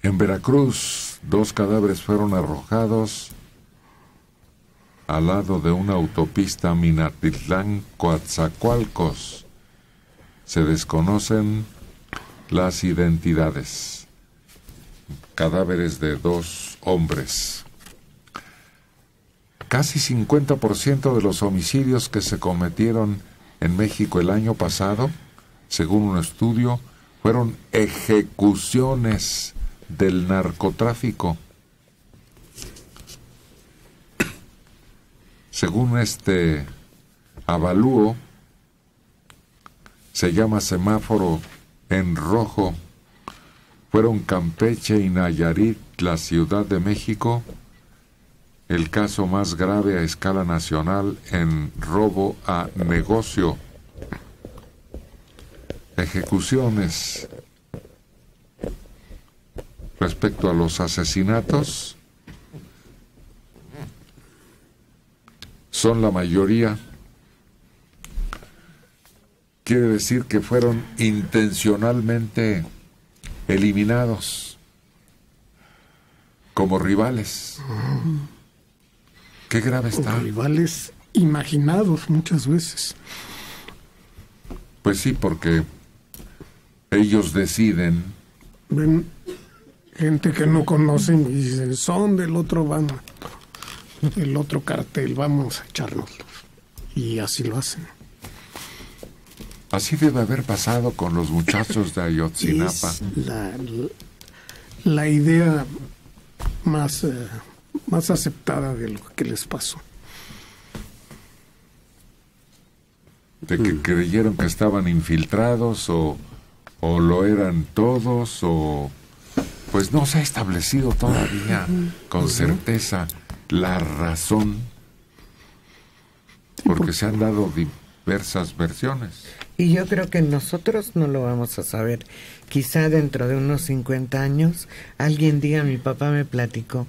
En Veracruz, 2 cadáveres fueron arrojados al lado de una autopista Minatitlán-Coatzacoalcos. Se desconocen las identidades. Cadáveres de 2 hombres. Casi 50% de los homicidios que se cometieron en México el año pasado, según un estudio, fueron ejecuciones del narcotráfico. Según este avalúo, se llama semáforo en rojo, fueron Campeche y Nayarit, la Ciudad de México, el caso más grave a escala nacional en robo a negocio. Ejecuciones. Respecto a los asesinatos, son la mayoría. Quiere decir que fueron intencionalmente eliminados como rivales. Qué grave está. Como rivales imaginados muchas veces. Pues sí, porque ellos deciden. Ven gente que no conocen y dicen, son del otro bando, el otro cartel, vamos a echárnoslos. Y así lo hacen. Así debe haber pasado con los muchachos de Ayotzinapa. Es la idea más aceptada de lo que les pasó. De que creyeron que estaban infiltrados o lo eran todos, o pues no se ha establecido todavía con certeza la razón, porque se han dado diversas versiones. Y yo creo que nosotros no lo vamos a saber. Quizá dentro de unos 50 años alguien diga, mi papá me platicó.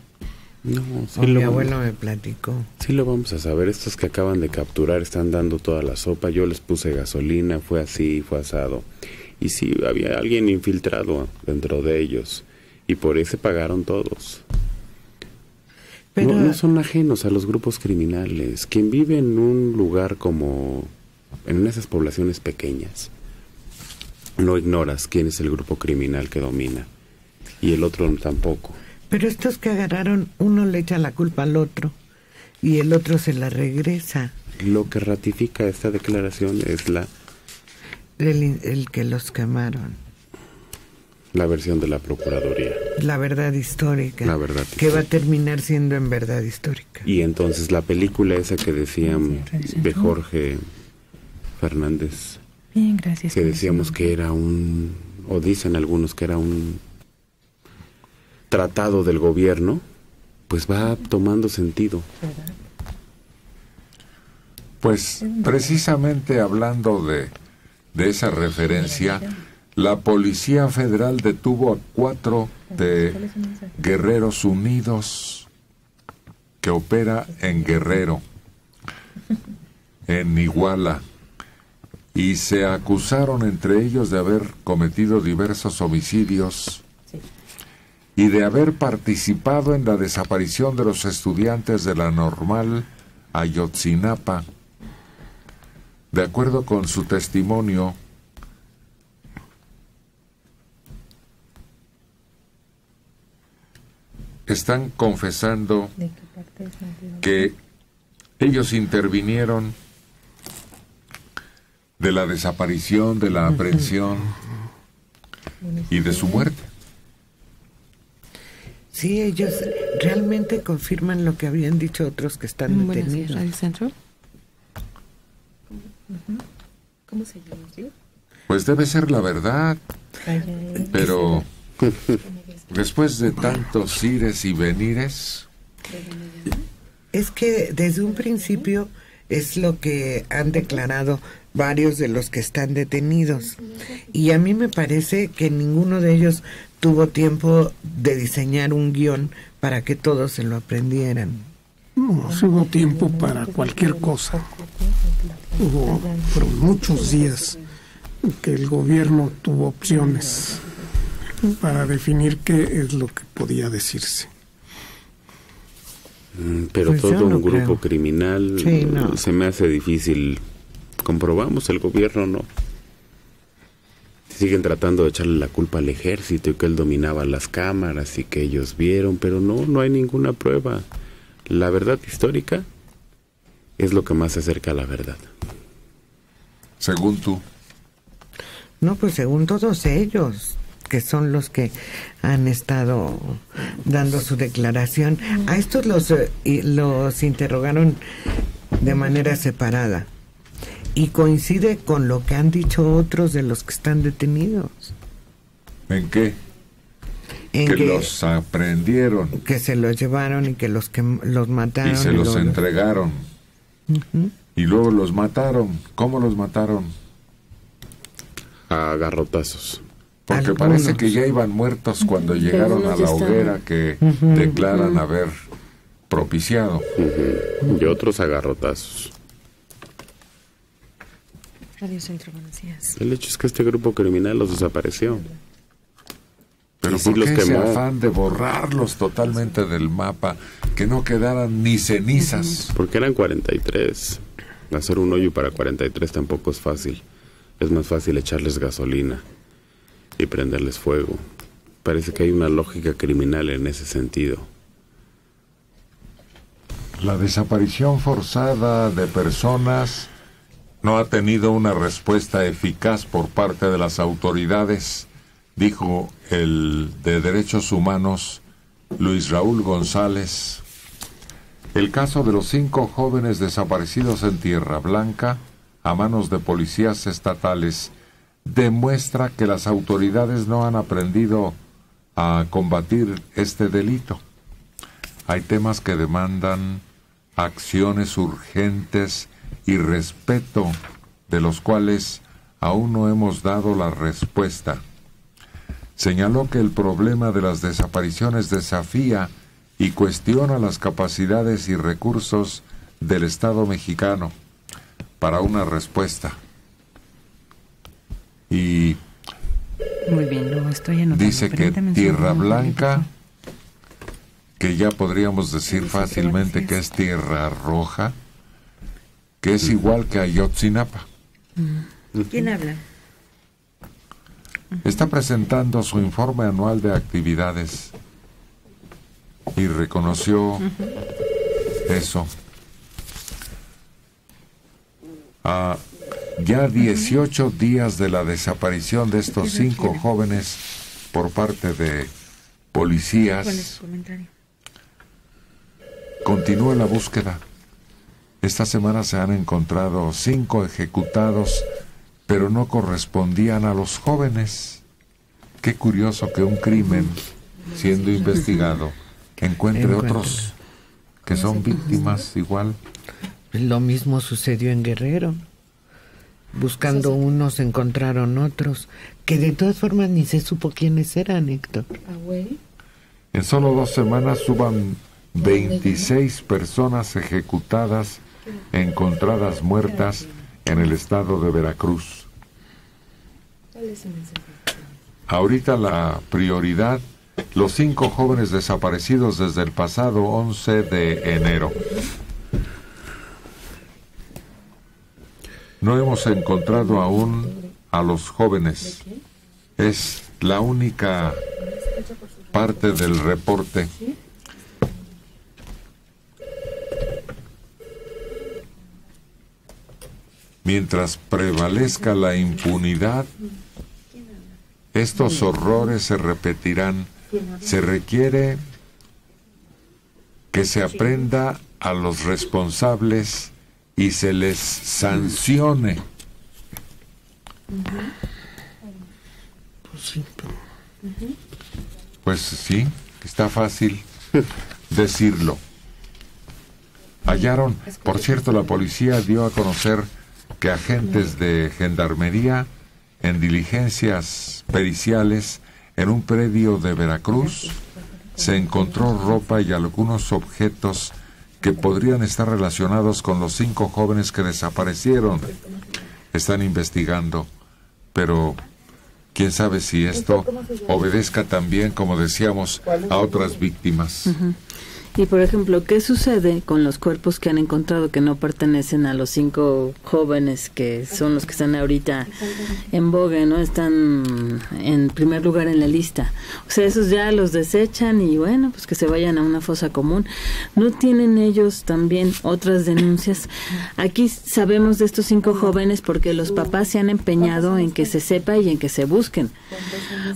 No, sí, mi abuelo me platicó. Sí lo vamos a saber. Estos que acaban de capturar están dando toda la sopa. Yo les puse gasolina, fue así, fue asado. Y sí, había alguien infiltrado dentro de ellos. Y por eso pagaron todos. Pero no son ajenos a los grupos criminales. Quien vive en un lugar como en esas poblaciones pequeñas, no ignoras quién es el grupo criminal que domina. Y el otro tampoco. Pero estos que agarraron, uno le echa la culpa al otro y el otro se la regresa. Lo que ratifica esta declaración es el que los quemaron. La versión de la Procuraduría. La verdad histórica. La verdad que va a terminar siendo en verdad histórica. Y entonces la película esa que decían de Jorge Fernández. Bien, gracias. Que decíamos que era o dicen algunos que era un tratado del gobierno, pues va tomando sentido. Pues precisamente hablando de esa referencia, la Policía Federal detuvo a 4 de Guerreros Unidos, que opera en Guerrero, en Iguala, y se acusaron entre ellos de haber cometido diversos homicidios y de haber participado en la desaparición de los estudiantes de la Normal Ayotzinapa. De acuerdo con su testimonio, están confesando que ellos intervinieron de la desaparición, de la aprehensión y de su muerte. Sí, ellos realmente confirman lo que habían dicho otros que están detenidos. ¿Radio Centro? ¿Cómo se llama? ¿Sí? Pues debe ser la verdad, pero después de tantos ires y venires. Es que desde un principio es lo que han declarado varios de los que están detenidos. Y a mí me parece que ninguno de ellos tuvo tiempo de diseñar un guión para que todos se lo aprendieran. No, hubo tiempo para cualquier cosa. Fueron muchos días que el gobierno tuvo opciones para definir qué es lo que podía decirse. Pero Pues yo todo no un grupo creo. criminal Sí, no. se me hace difícil. Comprobamos, el gobierno no. Siguen tratando de echarle la culpa al ejército y que él dominaba las cámaras y que ellos vieron, pero no hay ninguna prueba. La verdad histórica es lo que más se acerca a la verdad. Según tú. No, pues según todos ellos, que son los que han estado dando su declaración. A estos los interrogaron de manera separada. Y coincide con lo que han dicho otros de los que están detenidos. ¿En qué? En Que los aprendieron que se los llevaron y que los mataron. y se los luego entregaron. Y luego los mataron. ¿Cómo los mataron? A garrotazos. Porque Algunos. parece que ya iban muertos cuando llegaron a la hoguera que declaran haber propiciado. Y otros a garrotazos. Radio Centro, buenos días. El hecho es que este grupo criminal los desapareció. Pero Y sí ¿por los qué ese quemó. afán de borrarlos totalmente del mapa? Que no quedaran ni cenizas. Porque eran 43. Hacer un hoyo para 43 tampoco es fácil. Es más fácil echarles gasolina y prenderles fuego. Parece que hay una lógica criminal en ese sentido. La desaparición forzada de personas no ha tenido una respuesta eficaz por parte de las autoridades, dijo el de Derechos Humanos Luis Raúl González. El caso de los 5 jóvenes desaparecidos en Tierra Blanca a manos de policías estatales demuestra que las autoridades no han aprendido a combatir este delito. Hay temas que demandan acciones urgentes y respeto, de los cuales aún no hemos dado la respuesta. Señaló que el problema de las desapariciones desafía y cuestiona las capacidades y recursos del Estado mexicano para una respuesta. Y Muy bien, lo estoy anotando. dice que Permítame un Tierra segundo. Blanca, que ya podríamos decir fácilmente que es Tierra Roja, que es igual que Ayotzinapa. ¿Quién habla? Está presentando su informe anual de actividades y reconoció eso. Ya 18 días de la desaparición de estos 5 jóvenes por parte de ¿Cuál es policías, su comentario? continúa la búsqueda. Esta semana se han encontrado 5 ejecutados, pero no correspondían a los jóvenes. Qué curioso que un crimen, siendo investigado, encuentre otros que son víctimas igual. Lo mismo sucedió en Guerrero. Buscando unos encontraron otros, que de todas formas ni se supo quiénes eran, Héctor. En solo 2 semanas suban 26 personas ejecutadas, encontradas muertas en el estado de Veracruz. Ahorita la prioridad, los 5 jóvenes desaparecidos desde el pasado 11 de enero. No hemos encontrado aún a los jóvenes. Es la única parte del reporte. Mientras prevalezca la impunidad, estos horrores se repetirán. Se requiere que se aprenda a los responsables y se les sancione. Pues sí, está fácil decirlo. Hallaron, por cierto, la policía dio a conocer que agentes de gendarmería en diligencias periciales en un predio de Veracruz se encontró ropa y algunos objetos que podrían estar relacionados con los 5 jóvenes que desaparecieron. Están investigando, pero quién sabe si esto obedezca también, como decíamos, a otras víctimas. Y por ejemplo, ¿qué sucede con los cuerpos que han encontrado que no pertenecen a los 5 jóvenes que son los que están ahorita en vogue, ¿no? Están en primer lugar en la lista. O sea, esos ya los desechan y bueno, pues que se vayan a una fosa común. ¿No tienen ellos también otras denuncias? Aquí sabemos de estos 5 jóvenes porque los papás se han empeñado en que se sepa y en que se busquen.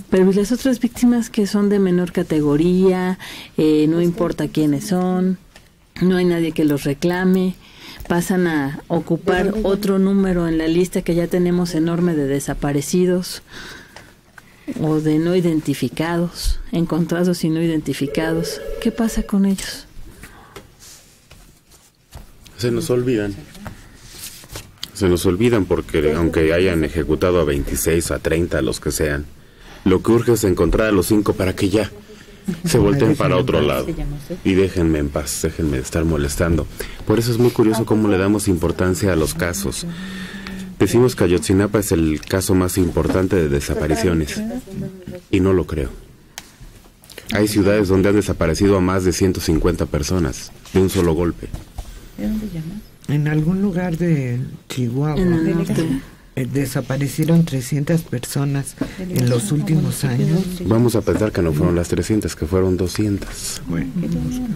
Pero las otras víctimas que son de menor categoría, no importa quién son, no hay nadie que los reclame, pasan a ocupar otro número en la lista que ya tenemos enorme de desaparecidos o de no identificados, encontrados y no identificados. ¿Qué pasa con ellos? Se nos olvidan porque aunque hayan ejecutado a 26, a 30, los que sean, lo que urge es encontrar a los 5 para que ya se volteen para otro lado y déjenme en paz, déjenme de estar molestando. Por eso es muy curioso cómo le damos importancia a los casos. Decimos que Ayotzinapa es el caso más importante de desapariciones y no lo creo. Hay ciudades donde han desaparecido a más de 150 personas de un solo golpe. ¿De dónde llamas? En algún lugar de Chihuahua desaparecieron 300 personas en los últimos años. Vamos a pensar que no fueron las 300, que fueron 200.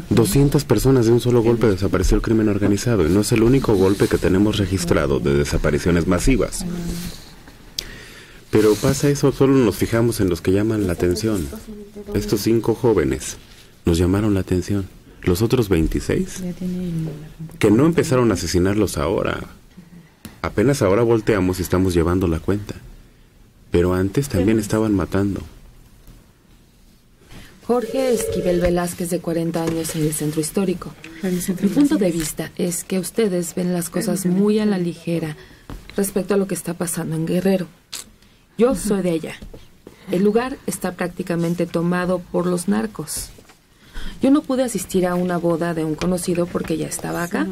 200 personas de un solo golpe desapareció el crimen organizado y no es el único golpe que tenemos registrado de desapariciones masivas. Pero pasa eso, solo nos fijamos en los que llaman la atención. Estos 5 jóvenes nos llamaron la atención. Los otros 26, que no empezaron a asesinarlos ahora. Apenas ahora volteamos y estamos llevando la cuenta. Pero antes también estaban matando. Jorge Esquivel Velázquez, de 40 años, en el Centro Histórico. Mi punto de vista es que ustedes ven las cosas muy a la ligera respecto a lo que está pasando en Guerrero. Yo soy de allá. El lugar está prácticamente tomado por los narcos. Yo no pude asistir a una boda de un conocido porque ya estaba acá,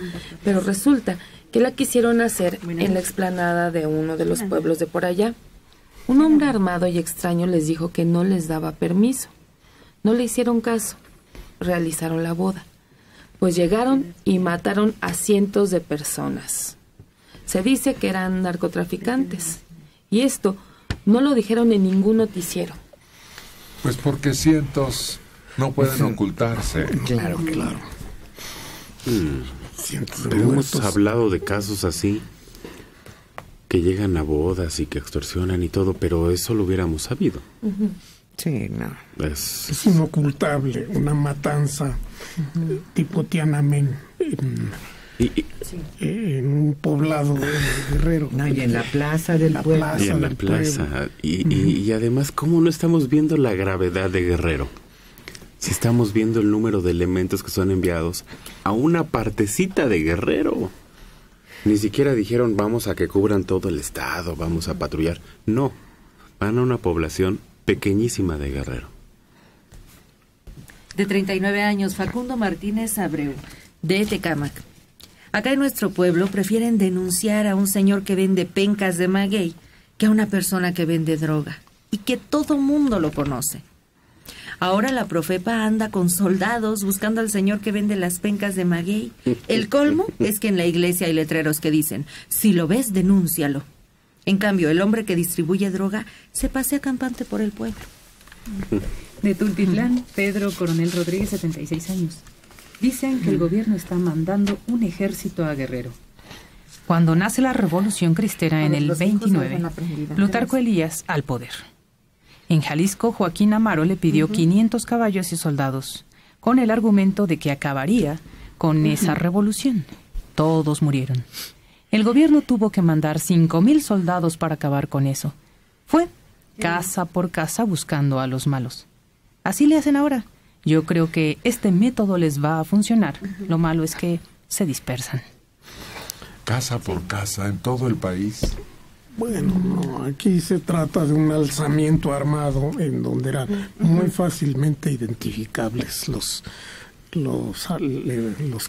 pero resulta que la quisieron hacer en la explanada de uno de los pueblos de por allá. Un hombre armado y extraño les dijo que no les daba permiso. No le hicieron caso. Realizaron la boda. Pues llegaron y mataron a cientos de personas. Se dice que eran narcotraficantes. Y esto no lo dijeron en ningún noticiero. Pues porque cientos no pueden ocultarse. Claro. Pero hemos hablado de casos así, que llegan a bodas y que extorsionan y todo, pero eso lo hubiéramos sabido. Sí, no. Es inocultable, una matanza tipo Tiananmen en un poblado de Guerrero. No, y en la plaza del pueblo. Y en la plaza. Y además, ¿cómo no estamos viendo la gravedad de Guerrero? Si estamos viendo el número de elementos que son enviados a una partecita de Guerrero. Ni siquiera dijeron vamos a que cubran todo el estado, vamos a patrullar. No, van a una población pequeñísima de Guerrero. De 39 años, Facundo Martínez Abreu, de Tecámac. Acá en nuestro pueblo prefieren denunciar a un señor que vende pencas de maguey que a una persona que vende droga y que todo mundo lo conoce. Ahora la Profepa anda con soldados buscando al señor que vende las pencas de maguey. El colmo es que en la iglesia hay letreros que dicen, si lo ves, denúncialo. En cambio, el hombre que distribuye droga se pasea campante por el pueblo. De Tultitlán, Pedro Coronel Rodríguez, 76 años. Dicen que el gobierno está mandando un ejército a Guerrero. Cuando nace la Revolución Cristera en el 29, Plutarco Elías al poder. En Jalisco, Joaquín Amaro le pidió 500 caballos y soldados, con el argumento de que acabaría con esa revolución. Todos murieron. El gobierno tuvo que mandar 5,000 soldados para acabar con eso. Fue casa por casa buscando a los malos. Así le hacen ahora. Yo creo que este método les va a funcionar. Lo malo es que se dispersan. Casa por casa, en todo el país. Bueno, no, aquí se trata de un alzamiento armado en donde eran muy fácilmente identificables los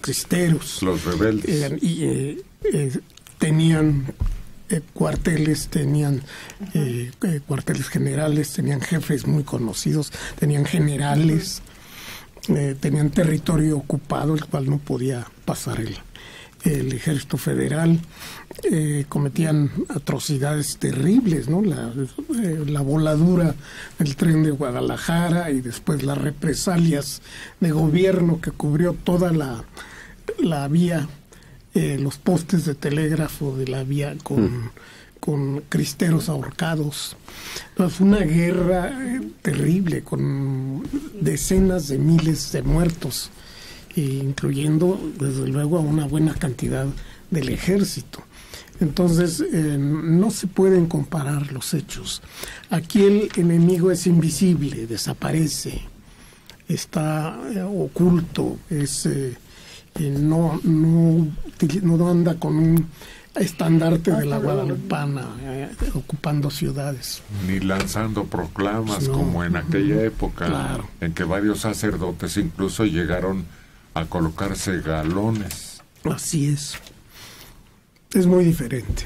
cristeros. Los rebeldes. Tenían cuarteles, tenían cuarteles generales, tenían jefes muy conocidos, tenían generales, tenían territorio ocupado, el cual no podía pasar el ejército federal. Cometían atrocidades terribles, ¿no? La voladura del tren de Guadalajara y después las represalias de gobierno que cubrió toda la vía, los postes de telégrafo de la vía con cristeros ahorcados. Fue una guerra terrible con decenas de miles de muertos, incluyendo desde luego a una buena cantidad del ejército. Entonces no se pueden comparar los hechos. Aquí el enemigo es invisible, desaparece, está oculto, no anda con un estandarte de la Guadalupana ocupando ciudades. Ni lanzando proclamas como en aquella época, claro, en que varios sacerdotes incluso llegaron a colocarse galones. Así es muy diferente.